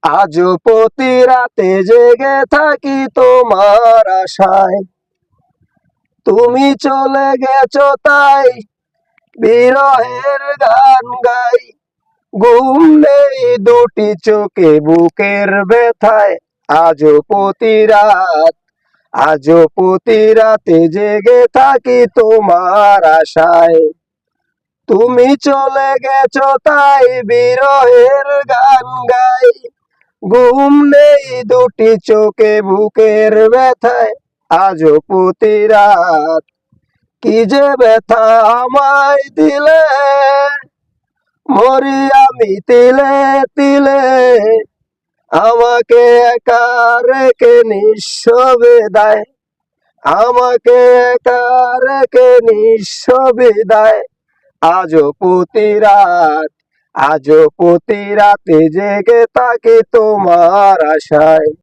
আজও প্রতি রাতে জেগে থাকি তোমার আশায়। তুমি চলে গেছো তাই বিরহের গান গাই। ঘুম নেই দুটি চোখে বুকের ব্যথায়। আজও প্রতি রাতে জেগে থাকি তোমার আশায়। তুমি চলে গেছো তাই বিরহের গান গাই। ঘুম নেই দুটি চোখে বুকের ব্যথায়। আজও প্রতি রাত কি যে ব্যথা আমায় দিলে, মরি আমি তিলে তিলে। আমাকে একা রেখে নিঃস্ব বিদায়, আমাকে একা রেখে নিঃস্ব বিদায়। আজও প্রতি রাতে জেগে থাকি তোমার আশায়।